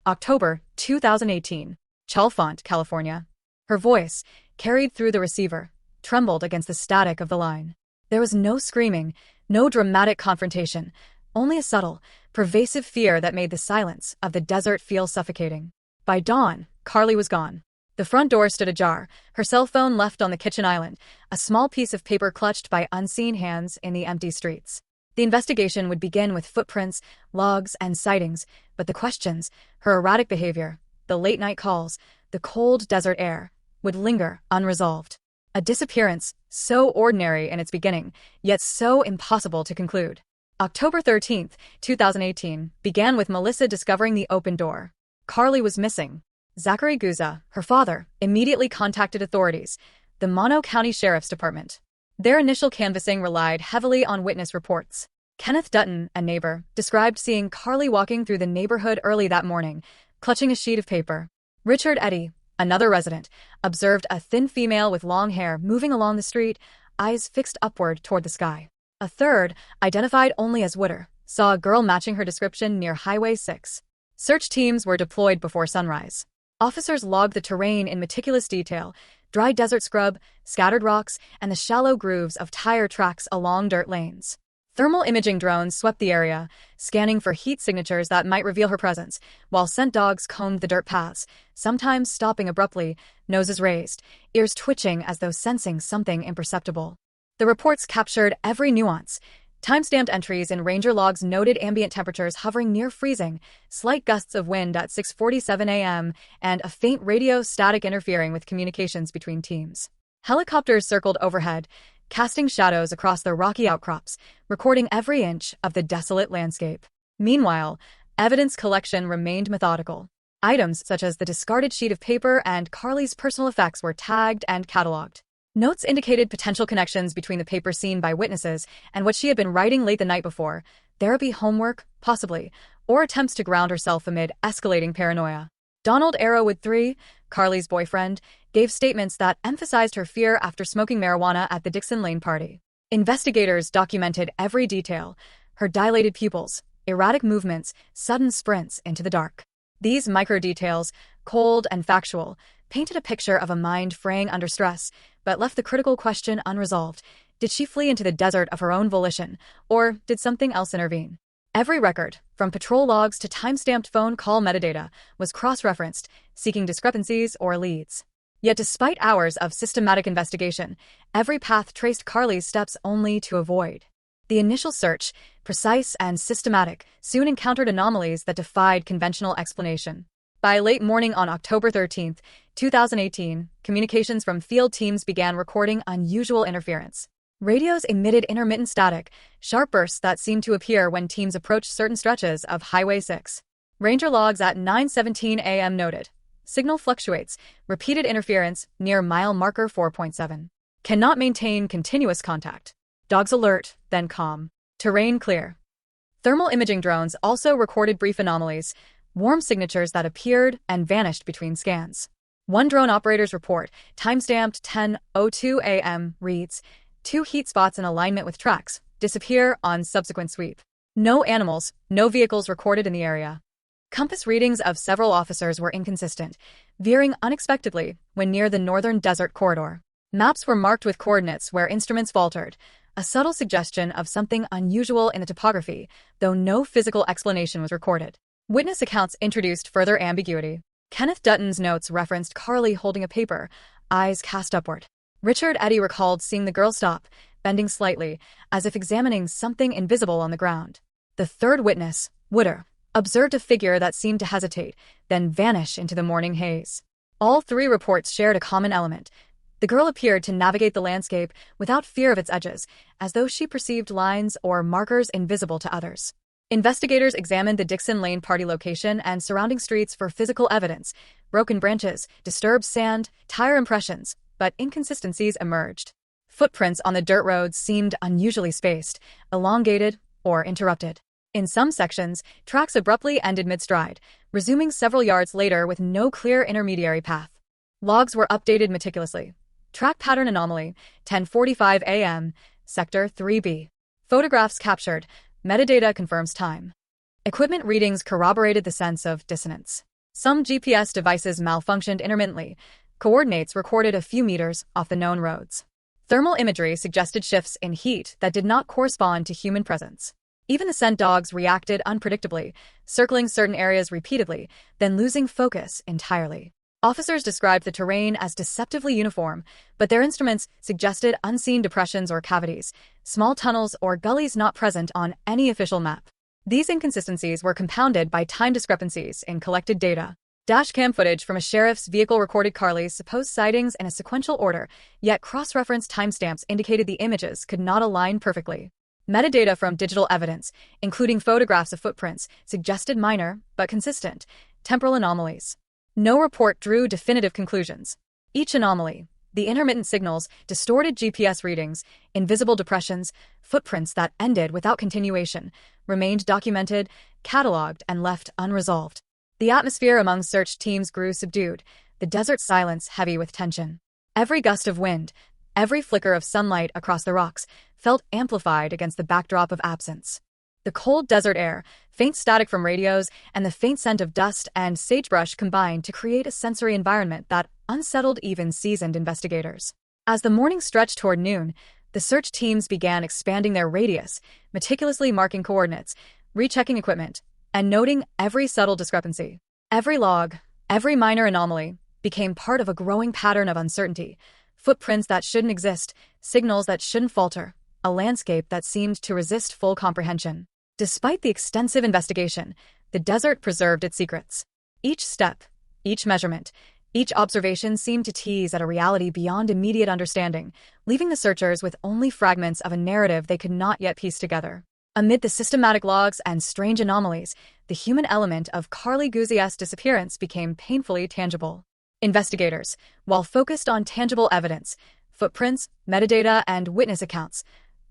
October 2018. Chalfant, California. Her voice, carried through the receiver, trembled against the static of the line. There was no screaming, no dramatic confrontation, only a subtle, pervasive fear that made the silence of the desert feel suffocating. By dawn, Karlie was gone. The front door stood ajar, her cell phone left on the kitchen island, a small piece of paper clutched by unseen hands in the empty streets. The investigation would begin with footprints, logs, and sightings, but the questions, her erratic behavior, the late-night calls, the cold desert air, would linger unresolved. A disappearance so ordinary in its beginning, yet so impossible to conclude. October 13, 2018, began with Melissa discovering the open door. Karlie was missing. Zachary Guse, her father, immediately contacted authorities, the Mono County Sheriff's Department. Their initial canvassing relied heavily on witness reports. Kenneth Dutton, a neighbor, described seeing Karlie walking through the neighborhood early that morning, clutching a sheet of paper. Richard Eddy, another resident, observed a thin female with long hair moving along the street, eyes fixed upward toward the sky. A third, identified only as Wooder, saw a girl matching her description near Highway 6. Search teams were deployed before sunrise. Officers logged the terrain in meticulous detail, dry desert scrub, scattered rocks, and the shallow grooves of tire tracks along dirt lanes. Thermal imaging drones swept the area, scanning for heat signatures that might reveal her presence, while scent dogs combed the dirt paths, sometimes stopping abruptly, noses raised, ears twitching as though sensing something imperceptible. The reports captured every nuance. Time-stamped entries in ranger logs noted ambient temperatures hovering near freezing, slight gusts of wind at 6:47 a.m., and a faint radio static interfering with communications between teams. Helicopters circled overhead, casting shadows across the rocky outcrops, recording every inch of the desolate landscape. Meanwhile, evidence collection remained methodical. Items such as the discarded sheet of paper and Karlie's personal effects were tagged and cataloged. Notes indicated potential connections between the paper seen by witnesses and what she had been writing late the night before, therapy homework, possibly, or attempts to ground herself amid escalating paranoia. Donald Arrowwood III, Karlie's boyfriend, gave statements that emphasized her fear after smoking marijuana at the Dixon Lane party. Investigators documented every detail, her dilated pupils, erratic movements, sudden sprints into the dark. These micro-details, cold and factual, painted a picture of a mind fraying under stress, but left the critical question unresolved. Did she flee into the desert of her own volition, or did something else intervene? Every record, from patrol logs to time-stamped phone call metadata, was cross-referenced, seeking discrepancies or leads. Yet despite hours of systematic investigation, every path traced Karlie's steps only to avoid. The initial search, precise and systematic, soon encountered anomalies that defied conventional explanation. By late morning on October 13, 2018, communications from field teams began recording unusual interference. Radios emitted intermittent static, sharp bursts that seemed to appear when teams approached certain stretches of Highway 6. Ranger logs at 9:17 a.m. noted. Signal fluctuates, repeated interference near mile marker 4.7. Cannot maintain continuous contact. Dogs alert, then calm. Terrain clear. Thermal imaging drones also recorded brief anomalies, warm signatures that appeared and vanished between scans. One drone operator's report, timestamped 10:02 a.m., reads, 2 heat spots in alignment with tracks, disappear on subsequent sweep. No animals, no vehicles recorded in the area. Compass readings of several officers were inconsistent, veering unexpectedly when near the northern desert corridor. Maps were marked with coordinates where instruments faltered, a subtle suggestion of something unusual in the topography, though no physical explanation was recorded. Witness accounts introduced further ambiguity. Kenneth Dutton's notes referenced Karlie holding a paper, eyes cast upward. Richard Eddy recalled seeing the girl stop, bending slightly, as if examining something invisible on the ground. The third witness, Wooder, observed a figure that seemed to hesitate, then vanish into the morning haze. All 3 reports shared a common element. The girl appeared to navigate the landscape without fear of its edges, as though she perceived lines or markers invisible to others. Investigators examined the Dixon Lane party location and surrounding streets for physical evidence, broken branches, disturbed sand, tire impressions, but inconsistencies emerged. Footprints on the dirt roads seemed unusually spaced, elongated, or interrupted. In some sections, tracks abruptly ended mid-stride, resuming several yards later with no clear intermediary path. Logs were updated meticulously. Track pattern anomaly, 10:45 a.m., Sector 3B. Photographs captured. Metadata confirms time. Equipment readings corroborated the sense of dissonance. Some GPS devices malfunctioned intermittently, coordinates recorded a few meters off the known roads. Thermal imagery suggested shifts in heat that did not correspond to human presence. Even the scent dogs reacted unpredictably, circling certain areas repeatedly, then losing focus entirely. Officers described the terrain as deceptively uniform, but their instruments suggested unseen depressions or cavities, small tunnels or gullies not present on any official map. These inconsistencies were compounded by time discrepancies in collected data. Dashcam footage from a sheriff's vehicle recorded Karlie's supposed sightings in a sequential order, yet cross-referenced timestamps indicated the images could not align perfectly. Metadata from digital evidence, including photographs of footprints, suggested minor, but consistent, temporal anomalies. No report drew definitive conclusions. Each anomaly, the intermittent signals, distorted GPS readings, invisible depressions, footprints that ended without continuation, remained documented, cataloged, and left unresolved. The atmosphere among search teams grew subdued, the desert silence heavy with tension. Every gust of wind, every flicker of sunlight across the rocks, felt amplified against the backdrop of absence. The cold desert air, faint static from radios, and the faint scent of dust and sagebrush combined to create a sensory environment that unsettled even seasoned investigators. As the morning stretched toward noon, the search teams began expanding their radius, meticulously marking coordinates, rechecking equipment, and noting every subtle discrepancy. Every log, every minor anomaly, became part of a growing pattern of uncertainty. Footprints that shouldn't exist, signals that shouldn't falter, a landscape that seemed to resist full comprehension. Despite the extensive investigation, the desert preserved its secrets. Each step, each measurement, each observation seemed to tease at a reality beyond immediate understanding, leaving the searchers with only fragments of a narrative they could not yet piece together. Amid the systematic logs and strange anomalies, the human element of Karlie Guse's disappearance became painfully tangible. Investigators, while focused on tangible evidence, footprints, metadata, and witness accounts,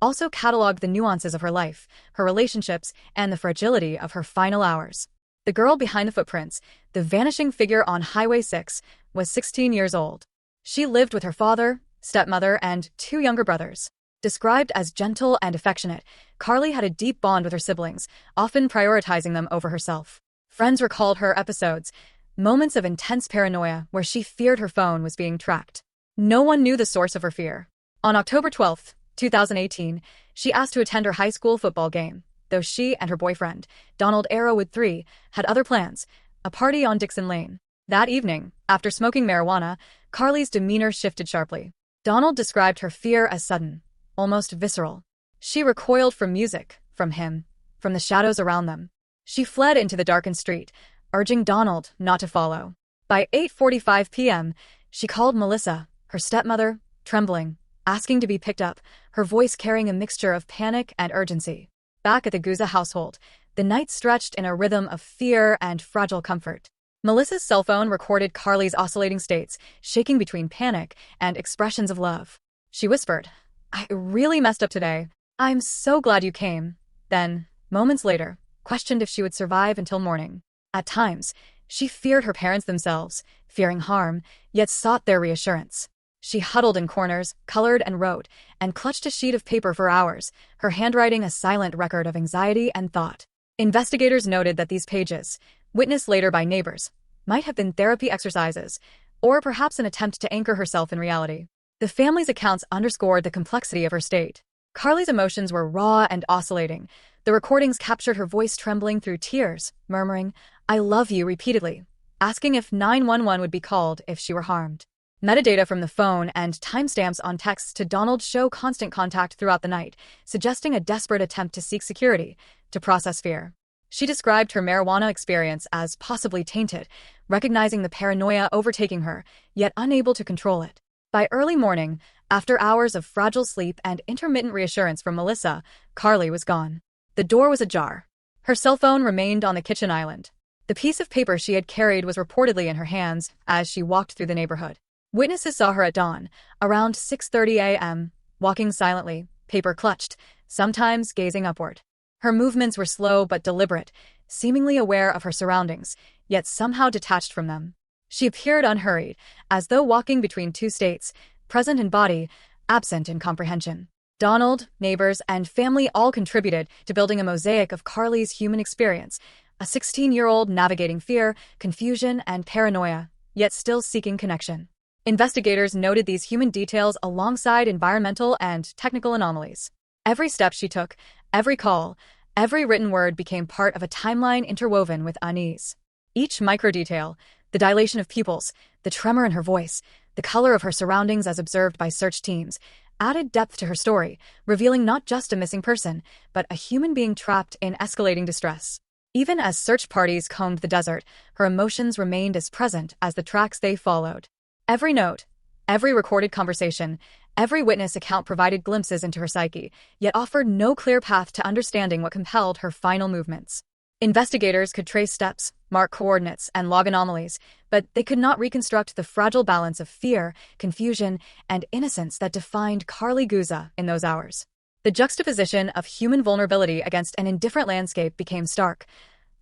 also cataloged the nuances of her life, her relationships, and the fragility of her final hours. The girl behind the footprints, the vanishing figure on Highway 6, was 16 years old. She lived with her father, stepmother, and 2 younger brothers. Described as gentle and affectionate, Karlie had a deep bond with her siblings, often prioritizing them over herself. Friends recalled her episodes, moments of intense paranoia where she feared her phone was being tracked. No one knew the source of her fear. On October 12, 2018, she asked to attend her high school football game, though she and her boyfriend, Donald Arrowwood III, had other plans, a party on Dixon Lane. That evening, after smoking marijuana, Karlie's demeanor shifted sharply. Donald described her fear as sudden, almost visceral. She recoiled from music, from him, from the shadows around them. She fled into the darkened street, urging Donald not to follow. By 8:45 p.m., she called Melissa, her stepmother, trembling, asking to be picked up, her voice carrying a mixture of panic and urgency. Back at the Guse household, the night stretched in a rhythm of fear and fragile comfort. Melissa's cell phone recorded Karlie's oscillating states, shaking between panic and expressions of love. She whispered, "I really messed up today. I'm so glad you came." Then, moments later, questioned if she would survive until morning. At times, she feared her parents themselves, fearing harm, yet sought their reassurance. She huddled in corners, colored and wrote, and clutched a sheet of paper for hours, her handwriting a silent record of anxiety and thought. Investigators noted that these pages, witnessed later by neighbors, might have been therapy exercises, or perhaps an attempt to anchor herself in reality. The family's accounts underscored the complexity of her state. Karlie's emotions were raw and oscillating. The recordings captured her voice trembling through tears, murmuring, "I love you," repeatedly, asking if 911 would be called if she were harmed. Metadata from the phone and timestamps on texts to Donald show constant contact throughout the night, suggesting a desperate attempt to seek security, to process fear. She described her marijuana experience as possibly tainted, recognizing the paranoia overtaking her, yet unable to control it. By early morning, after hours of fragile sleep and intermittent reassurance from Melissa, Karlie was gone. The door was ajar. Her cell phone remained on the kitchen island. The piece of paper she had carried was reportedly in her hands as she walked through the neighborhood. Witnesses saw her at dawn, around 6:30 a.m., walking silently, paper clutched, sometimes gazing upward. Her movements were slow but deliberate, seemingly aware of her surroundings, yet somehow detached from them. She appeared unhurried, as though walking between 2 states, present in body, absent in comprehension. Donald, neighbors, and family all contributed to building a mosaic of Karlie's human experience, a 16-year-old navigating fear, confusion, and paranoia, yet still seeking connection. Investigators noted these human details alongside environmental and technical anomalies. Every step she took, every call, every written word became part of a timeline interwoven with unease. Each microdetail, the dilation of pupils, the tremor in her voice, the color of her surroundings as observed by search teams, added depth to her story, revealing not just a missing person, but a human being trapped in escalating distress. Even as search parties combed the desert, her emotions remained as present as the tracks they followed. Every note, every recorded conversation, every witness account provided glimpses into her psyche, yet offered no clear path to understanding what compelled her final movements. Investigators could trace steps, mark coordinates, and log anomalies, but they could not reconstruct the fragile balance of fear, confusion, and innocence that defined Karlie Guse in those hours. The juxtaposition of human vulnerability against an indifferent landscape became stark.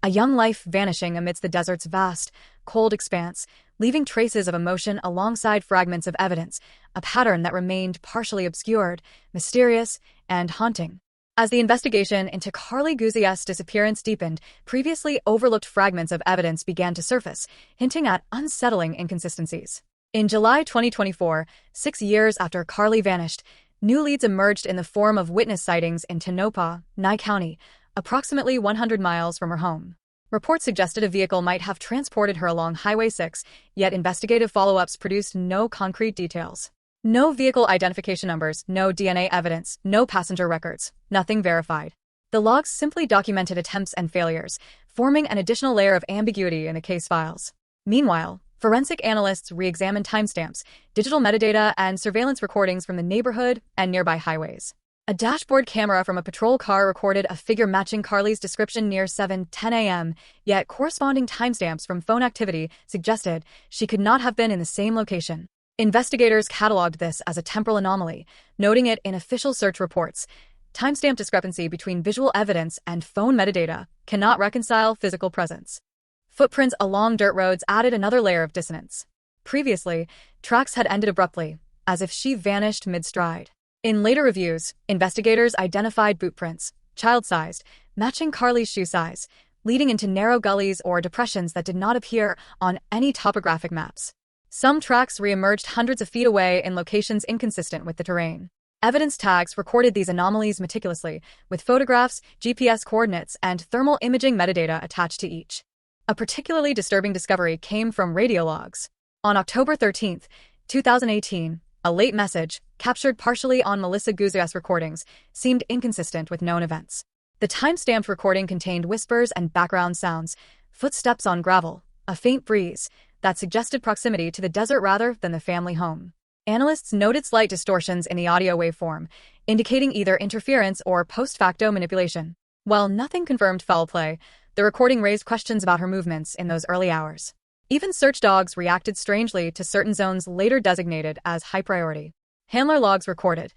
A young life vanishing amidst the desert's vast, cold expanse, leaving traces of emotion alongside fragments of evidence, a pattern that remained partially obscured, mysterious, and haunting. As the investigation into Karlie Guse's disappearance deepened, previously overlooked fragments of evidence began to surface, hinting at unsettling inconsistencies. In July 2024, 6 years after Karlie vanished, new leads emerged in the form of witness sightings in Tonopah, Nye County, approximately 100 miles from her home. Reports suggested a vehicle might have transported her along Highway 6, yet investigative follow-ups produced no concrete details. No vehicle identification numbers, no DNA evidence, no passenger records, nothing verified. The logs simply documented attempts and failures, forming an additional layer of ambiguity in the case files. Meanwhile, forensic analysts re-examined timestamps, digital metadata, and surveillance recordings from the neighborhood and nearby highways. A dashboard camera from a patrol car recorded a figure matching Karlie's description near 7:10 a.m., yet corresponding timestamps from phone activity suggested she could not have been in the same location. Investigators cataloged this as a temporal anomaly, noting it in official search reports. Timestamp discrepancy between visual evidence and phone metadata cannot reconcile physical presence. Footprints along dirt roads added another layer of dissonance. Previously, tracks had ended abruptly, as if she vanished mid-stride. In later reviews, investigators identified boot prints, child-sized, matching Karlie's shoe size, leading into narrow gullies or depressions that did not appear on any topographic maps. Some tracks re-emerged hundreds of feet away in locations inconsistent with the terrain. Evidence tags recorded these anomalies meticulously, with photographs, GPS coordinates, and thermal imaging metadata attached to each. A particularly disturbing discovery came from radio logs. On October 13, 2018, a late message, captured partially on Melissa Guse's recordings, seemed inconsistent with known events. The time-stamped recording contained whispers and background sounds, footsteps on gravel, a faint breeze, that suggested proximity to the desert rather than the family home. Analysts noted slight distortions in the audio waveform, indicating either interference or post-facto manipulation. While nothing confirmed foul play, the recording raised questions about her movements in those early hours. Even search dogs reacted strangely to certain zones later designated as high priority. Handler logs recorded,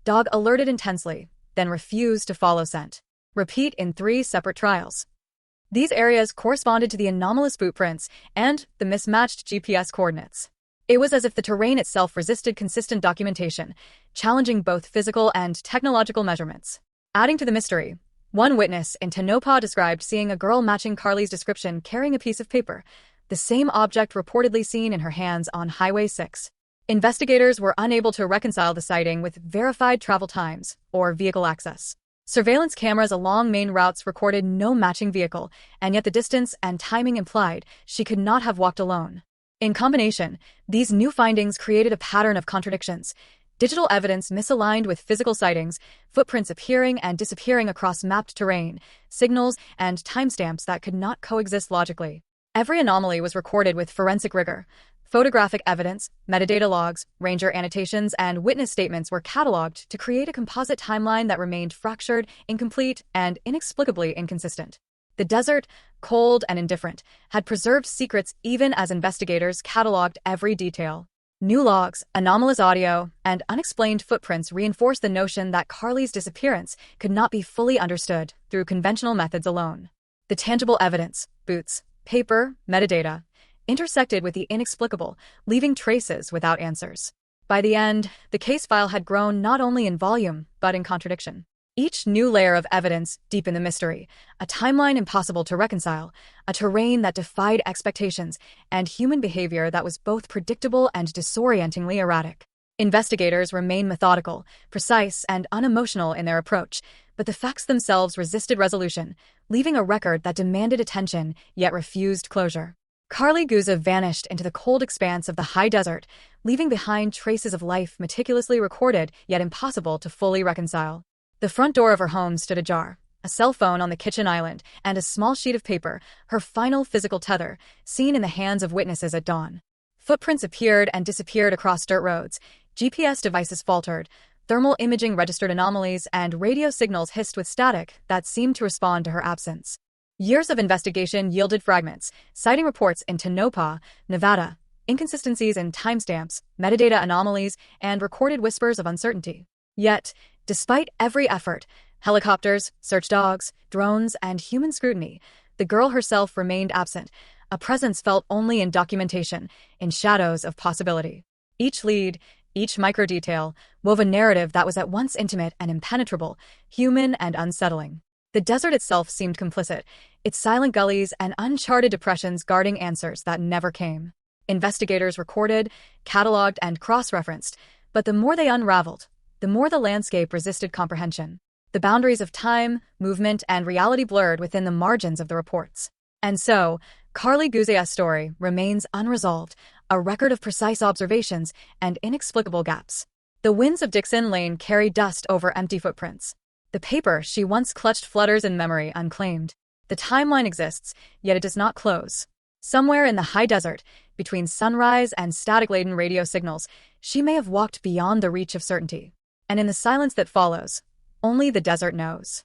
dog alerted intensely, then refused to follow scent. Repeat in 3 separate trials. These areas corresponded to the anomalous boot prints and the mismatched GPS coordinates. It was as if the terrain itself resisted consistent documentation, challenging both physical and technological measurements. Adding to the mystery, one witness in Tonopah described seeing a girl matching Karlie's description carrying a piece of paper, the same object reportedly seen in her hands on Highway 6. Investigators were unable to reconcile the sighting with verified travel times or vehicle access. Surveillance cameras along main routes recorded no matching vehicle, and yet the distance and timing implied she could not have walked alone. In combination, these new findings created a pattern of contradictions. Digital evidence misaligned with physical sightings, footprints appearing and disappearing across mapped terrain, signals and timestamps that could not coexist logically. Every anomaly was recorded with forensic rigor. Photographic evidence, metadata logs, ranger annotations, and witness statements were cataloged to create a composite timeline that remained fractured, incomplete, and inexplicably inconsistent. The desert, cold and indifferent, had preserved secrets even as investigators cataloged every detail. New logs, anomalous audio, and unexplained footprints reinforced the notion that Karlie's disappearance could not be fully understood through conventional methods alone. The tangible evidence, boots, paper, metadata, intersected with the inexplicable, leaving traces without answers. By the end, the case file had grown not only in volume, but in contradiction. Each new layer of evidence deepened the mystery, a timeline impossible to reconcile, a terrain that defied expectations, and human behavior that was both predictable and disorientingly erratic. Investigators remained methodical, precise, and unemotional in their approach, but the facts themselves resisted resolution, leaving a record that demanded attention yet refused closure. Karlie Guse vanished into the cold expanse of the high desert, leaving behind traces of life meticulously recorded yet impossible to fully reconcile. The front door of her home stood ajar, a cell phone on the kitchen island, and a small sheet of paper, her final physical tether, seen in the hands of witnesses at dawn. Footprints appeared and disappeared across dirt roads, GPS devices faltered, thermal imaging registered anomalies, and radio signals hissed with static that seemed to respond to her absence. Years of investigation yielded fragments, citing reports in Tonopah, Nevada, inconsistencies in timestamps, metadata anomalies, and recorded whispers of uncertainty. Yet, despite every effort, helicopters, search dogs, drones, and human scrutiny, the girl herself remained absent, a presence felt only in documentation, in shadows of possibility. Each lead, each microdetail, wove a narrative that was at once intimate and impenetrable, human and unsettling. The desert itself seemed complicit, its silent gullies and uncharted depressions guarding answers that never came. Investigators recorded, cataloged, and cross-referenced, but the more they unraveled, the more the landscape resisted comprehension. The boundaries of time, movement, and reality blurred within the margins of the reports. And so, Karlie Guse's story remains unresolved, a record of precise observations and inexplicable gaps. The winds of Dixon Lane carry dust over empty footprints. The paper she once clutched flutters in memory unclaimed. The timeline exists, yet it does not close. Somewhere in the high desert, between sunrise and static-laden radio signals, she may have walked beyond the reach of certainty. And in the silence that follows, only the desert knows.